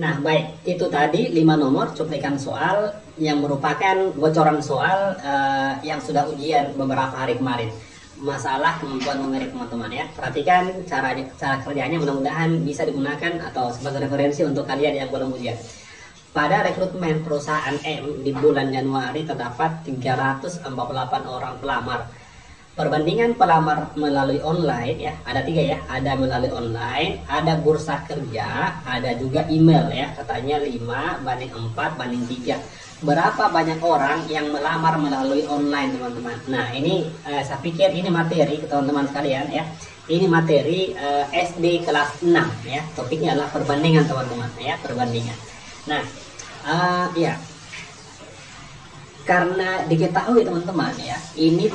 Nah, baik, itu tadi 5 nomor cuplikan soal yang merupakan bocoran soal yang sudah ujian beberapa hari kemarin. Masalah kemampuan numerik teman-teman ya. Perhatikan cara kerjanya, mudah-mudahan bisa digunakan atau sebagai referensi untuk kalian yang belum ujian. Pada rekrutmen perusahaan M di bulan Januari terdapat 348 orang pelamar. Perbandingan pelamar melalui online ya, ada 3 ya, ada melalui online, ada bursa kerja, ada juga email ya, katanya 5:4:3. Berapa banyak orang yang melamar melalui online teman-teman? Nah ini saya pikir ini materi teman-teman sekalian ya, ini materi SD kelas 6 ya, topiknya adalah perbandingan teman-teman ya, perbandingan. Nah ya, karena diketahui teman-teman ya, ini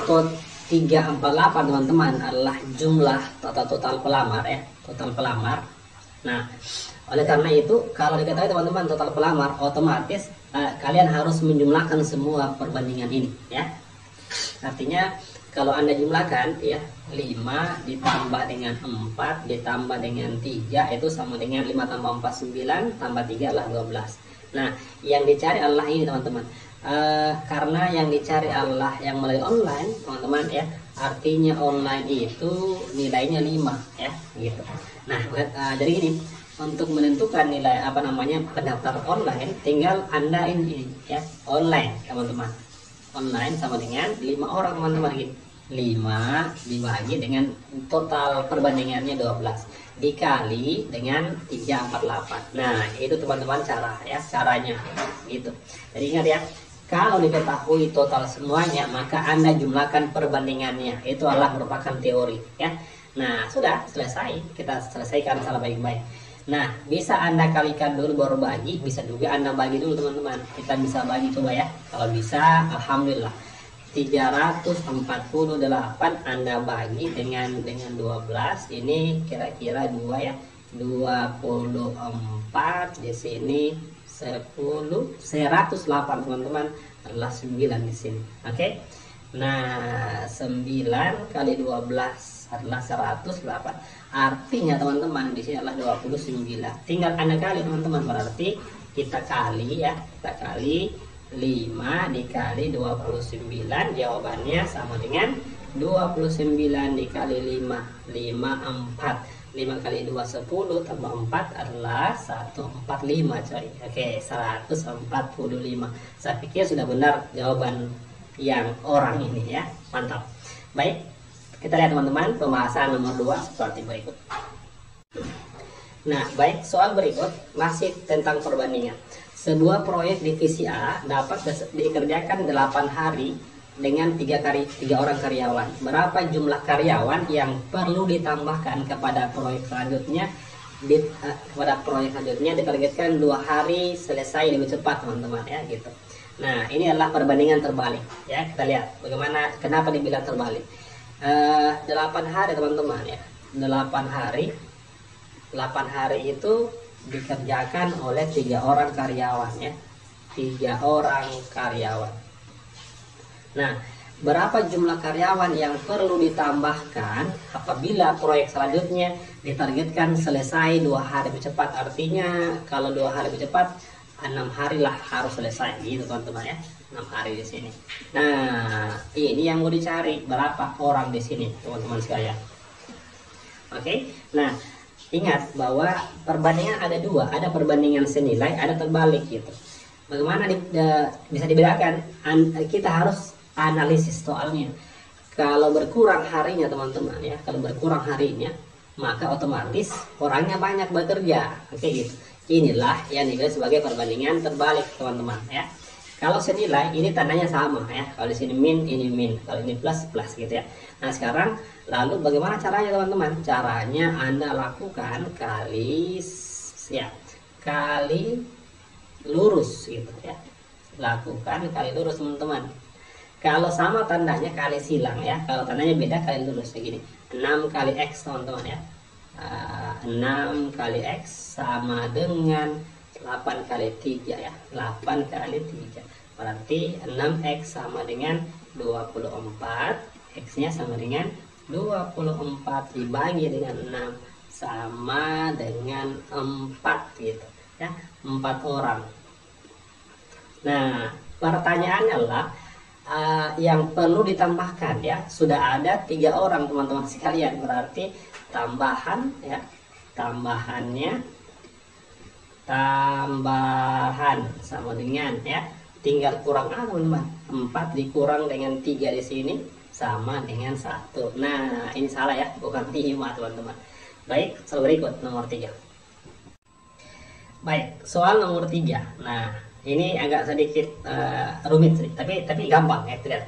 348 teman-teman adalah jumlah total pelamar ya, total pelamar. Nah, oleh karena itu kalau diketahui teman-teman total pelamar, otomatis kalian harus menjumlahkan semua perbandingan ini ya. Artinya kalau Anda jumlahkan ya, 5 ditambah dengan 4 ditambah dengan 3 itu sama dengan 5 tambah 4 9 tambah 3 adalah 12. Nah, yang dicari adalah ini teman-teman. Karena yang dicari adalah yang melalui online teman-teman ya, artinya online itu nilainya 5 ya gitu. Nah jadi gini, untuk menentukan nilai pendaftar online, tinggal Anda ini ya, online teman-teman, online sama dengan 5 orang teman-teman gitu. 5 dibagi dengan total perbandingannya 12 dikali dengan 348. Nah itu teman-teman caranya gitu. Jadi ingat ya, kalau diketahui total semuanya, maka Anda jumlahkan perbandingannya. Itu adalah merupakan teori ya. Nah sudah selesai, kita selesaikan salah baik-baik. Nah bisa Anda kalikan dulu baru bagi, bisa juga Anda bagi dulu teman-teman. Kita bisa bagi coba ya, kalau bisa alhamdulillah. 348 Anda bagi dengan 12, ini kira-kira 2 ya, 24 di sini 10, 108 teman-teman adalah 9 di sini. Oke. Nah, 9 kali 12 adalah 108. Artinya teman-teman di sini adalah 29. Tinggal Anda kali teman-teman, berarti kita kali ya, kita kali 5 dikali 29, jawabannya sama dengan 29 dikali 5, 54. 5 kali 2 10 tambah 4 adalah 145 coy. Oke, 145. Saya pikir sudah benar jawaban yang orang ini ya. Mantap. Baik, kita lihat teman-teman pembahasan nomor 2 seperti berikut. Nah, baik, soal berikut masih tentang perbandingan. Sebuah proyek divisi A dapat dikerjakan 8 hari dengan 3 orang karyawan. Berapa jumlah karyawan yang perlu ditambahkan kepada proyek selanjutnya? Ditargetkan 2 hari selesai lebih cepat teman-teman ya gitu. Nah ini adalah perbandingan terbalik ya. Kita lihat bagaimana, kenapa dibilang terbalik. 8 hari teman-teman ya, 8 hari itu dikerjakan oleh 3 orang karyawan ya, 3 orang karyawan. Nah, berapa jumlah karyawan yang perlu ditambahkan apabila proyek selanjutnya ditargetkan selesai 2 hari lebih cepat? Artinya kalau 2 hari lebih cepat, 6 hari lah harus selesai gitu teman-teman ya, 6 hari di sini. Nah, ini yang mau dicari, berapa orang di sini teman-teman sekalian. Oke. Nah, ingat bahwa perbandingan ada 2, ada perbandingan senilai, ada terbalik gitu. Bagaimana bisa dibedakan? Kita harus analisis soalnya. Kalau berkurang harinya teman-teman ya, kalau berkurang harinya, maka otomatis orangnya banyak bekerja. Oke gitu. Inilah yang dibilang sebagai perbandingan terbalik teman-teman ya. Kalau senilai ini tandanya sama ya. Kalau di sini min, ini min. Kalau ini plus, plus gitu ya. Nah sekarang lalu bagaimana caranya teman-teman? Caranya Anda lakukan kali lurus gitu ya. Lakukan kali lurus teman-teman. Kalau sama tandanya kali silang ya. Kalau tandanya beda kali lurus begini. 6 kali X teman-teman ya. 6 kali X sama dengan 8 kali 3 ya. 8 kali 3. Berarti 6X sama dengan 24. X nya sama dengan 24 dibagi dengan 6 sama dengan 4 gitu. ya, 4 orang. Nah, pertanyaannya adalah yang perlu ditambahkan ya, sudah ada 3 orang teman-teman sekalian, berarti tambahan ya, tambahan sama dengan ya, tinggal kurang teman-teman, 4 dikurang dengan 3 di sini sama dengan 1. Nah, ini salah ya, bukan 5 teman-teman. Baik, soal berikut nomor 3. Baik, soal nomor 3. Nah, ini agak sedikit rumit sih, tapi gampang ya, lihat.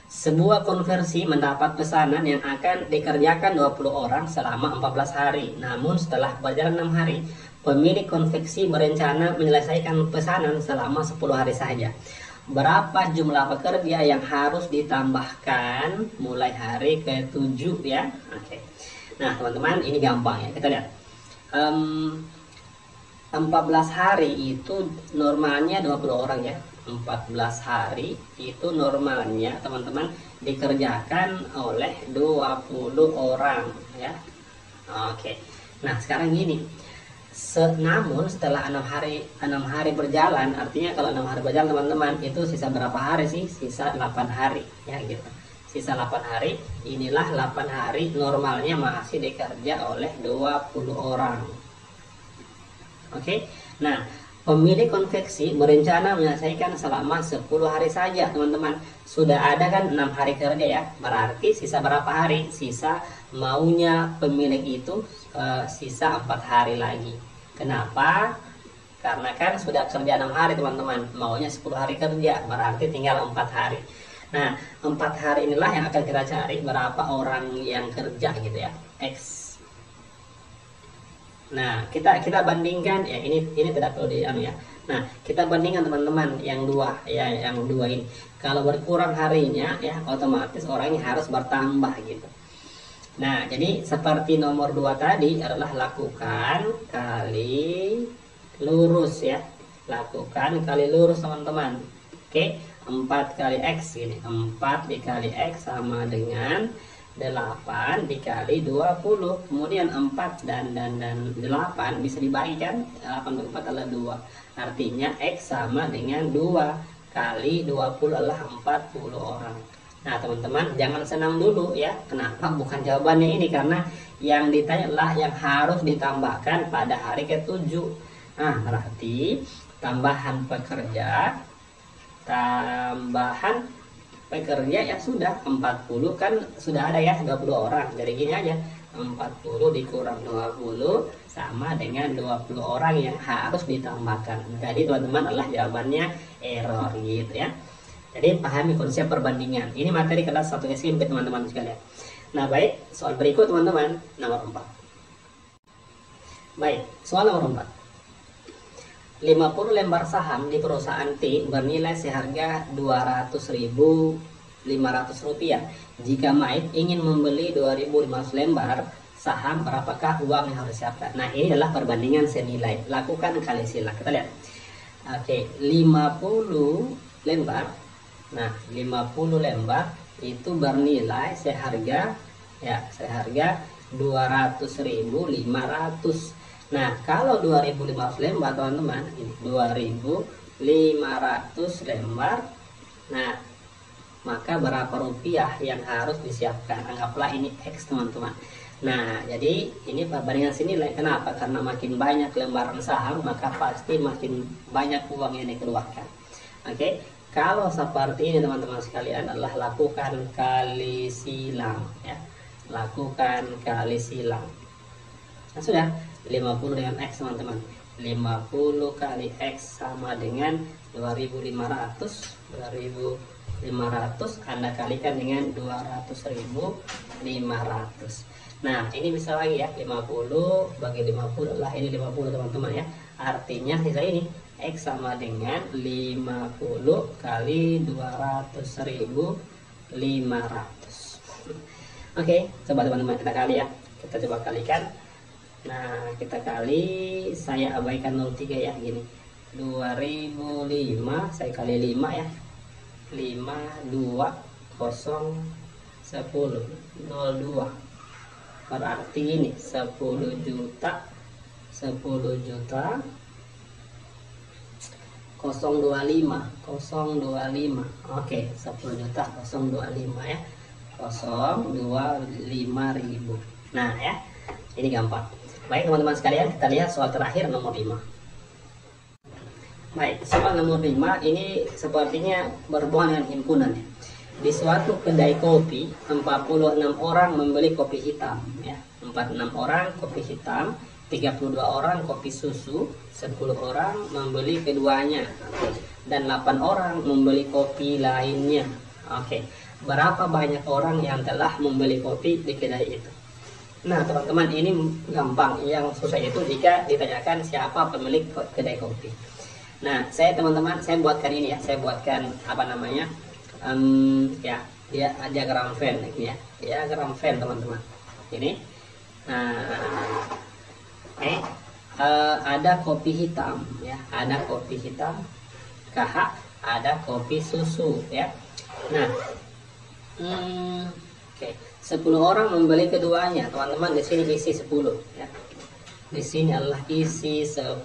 Sebuah konversi mendapat pesanan yang akan dikerjakan 20 orang selama 14 hari. Namun setelah berjalan 6 hari, pemilik konveksi berencana menyelesaikan pesanan selama 10 hari saja. Berapa jumlah pekerja yang harus ditambahkan mulai hari ke-7 ya? Oke. Nah, teman-teman, ini gampang ya. Kita lihat. 14 hari itu normalnya 20 orang ya. 14 hari itu normalnya teman-teman dikerjakan oleh 20 orang ya. Oke. Nah, sekarang gini. Namun setelah 6 hari berjalan, artinya kalau 6 hari berjalan teman-teman, itu sisa berapa hari sih? Sisa 8 hari ya gitu. Sisa 8 hari, inilah 8 hari normalnya masih dikerja oleh 20 orang. Oke. Nah, pemilik konveksi berencana menyelesaikan selama 10 hari saja teman-teman. Sudah ada kan 6 hari kerja ya, berarti sisa berapa hari? Sisa maunya pemilik itu sisa 4 hari lagi. Kenapa? Karena kan sudah kerja 6 hari teman-teman, maunya 10 hari kerja, berarti tinggal 4 hari. Nah, 4 hari inilah yang akan kita cari berapa orang yang kerja gitu ya, X. Nah, kita bandingkan ya, ini tidak perlu ya. Nah, kita bandingkan teman-teman yang 2 ya, yang 2 ini. Kalau berkurang harinya ya, otomatis orangnya harus bertambah gitu. Nah, jadi seperti nomor 2 tadi adalah lakukan kali lurus ya. Lakukan kali lurus teman-teman. Oke, 4 kali X ini. 4 dikali X sama dengan 8 dikali 20. Kemudian 4 dan 8 bisa dibagikan. 8 per 4 adalah 2. Artinya X sama dengan 2 kali 20 adalah 40 orang. Nah, teman-teman, jangan senang dulu ya. Kenapa bukan jawabannya ini? Karena yang ditanya adalah yang harus ditambahkan pada hari ke-7. Nah, berarti tambahan pekerja ya sudah 40 kan sudah ada ya 20 orang. Jadi gini aja, 40 dikurang 20 sama dengan 20 orang yang harus ditambahkan. Jadi teman-teman adalah jawabannya error gitu ya. Jadi pahami konsep perbandingan. Ini materi kelas 1 SMP teman-teman sekalian. Nah, baik, soal berikut teman-teman, nomor 4. Baik, soal nomor 4. 50 lembar saham di perusahaan T bernilai seharga Rp200.500. Jika Mike ingin membeli 2.500 lembar saham, berapakah uang yang harus disiapkan? Nah, ini adalah perbandingan senilai. Lakukan kali sila. Kita lihat. Oke, 50 lembar. Nah, 50 lembar itu bernilai seharga 200.500. Nah, kalau 2.500 lembar teman-teman, ini 2.500 lembar. Nah, maka berapa rupiah yang harus disiapkan? Anggaplah ini X teman-teman. Nah, jadi ini perbandingan senilai. Kenapa? Karena makin banyak lembaran saham, maka pasti makin banyak uang yang dikeluarkan. Oke, kalau seperti ini teman-teman sekalian adalah lakukan kali silang ya. Lakukan kali silang. Nah, sudah 50 dengan X teman-teman. 50 kali X sama dengan 2.500. 2.500 Anda kalikan dengan 200.500. Nah, ini bisa lagi ya, 50 bagi 50 adalah ini 50 teman-teman ya. Artinya sisa ini X sama dengan 50 kali 200.500. Oke, coba teman-teman kita kali ya. Kita coba kalikan. Nah, kita kali, saya abaikan 03 ya, gini. 2005 saya kali 5 ya. 5 2 0 10 02. Berarti ini 10 juta 025. Oke, 10 juta 025 ya. 025.000. Nah ya, ini gampang. Baik teman-teman sekalian, kita lihat soal terakhir nomor 5. Baik, soal nomor 5 ini sepertinya berhubungan dengan himpunan ya. Di suatu kedai kopi, 46 orang membeli kopi hitam ya. 46 orang kopi hitam, 32 orang kopi susu, 10 orang membeli keduanya, dan 8 orang membeli kopi lainnya. Oke, berapa banyak orang yang telah membeli kopi di kedai itu? Nah teman-teman, ini gampang. Yang susah itu jika ditanyakan siapa pemilik kedai kopi. Nah teman-teman, saya buatkan ini ya, saya buatkan apa namanya, ya dia diagram Venn ini ya, diagram Venn teman-teman. Ini, nah ada kopi hitam ya, ada kopi hitam KH, ada kopi susu ya. Nah oke, 10 orang membeli keduanya teman-teman. Di sini isi 10 ya, di sini adalah isi 10.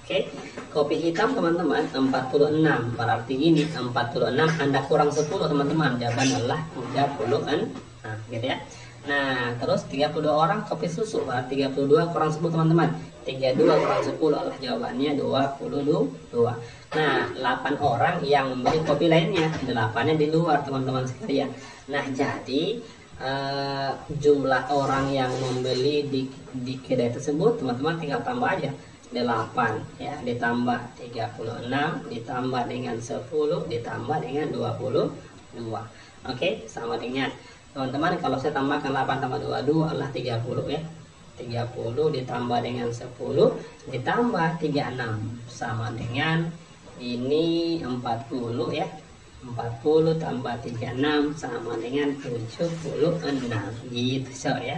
Oke, kopi hitam teman-teman 46, berarti ini 46 Anda kurang 10 teman-teman, jawaban adalah 30-an. Nah gitu ya. Nah terus 32 orang kopi susu, berarti 32 kurang 10 teman-teman, 32 kurang 10 adalah jawabannya 22. Nah 8 orang yang membeli kopi lainnya, 8-nya di luar teman-teman sekalian. Nah jadi jumlah orang yang membeli di kedai tersebut teman-teman tinggal tambah aja, 8 ya, ditambah 36 ditambah dengan 10 ditambah dengan 22. Oke, sama dengan teman-teman, kalau saya tambahkan 8 tambah 22 adalah 30 ya. 30 ditambah dengan 10 ditambah 36 sama dengan ini 40 ya. 40 tambah 36 sama dengan 76 gitu so ya.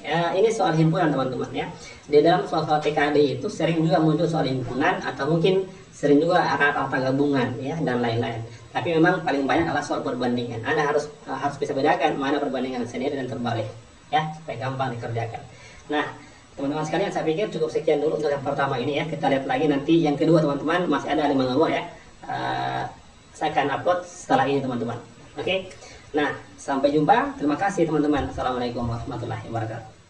Ini soal himpunan teman-teman ya. Di dalam soal-soal TKD itu sering juga muncul soal himpunan, atau mungkin sering juga rata-rata gabungan ya, dan lain-lain. Tapi memang paling banyak adalah soal perbandingan. Anda harus bisa bedakan mana perbandingan sendiri dan terbalik ya, supaya gampang dikerjakan. Nah teman-teman sekalian, saya pikir cukup sekian dulu untuk yang pertama ini ya. Kita lihat lagi nanti yang kedua teman-teman, masih ada 5 nomor ya. Saya akan upload setelah ini teman-teman. Oke, nah sampai jumpa. Terima kasih teman-teman. Assalamualaikum warahmatullahi wabarakatuh.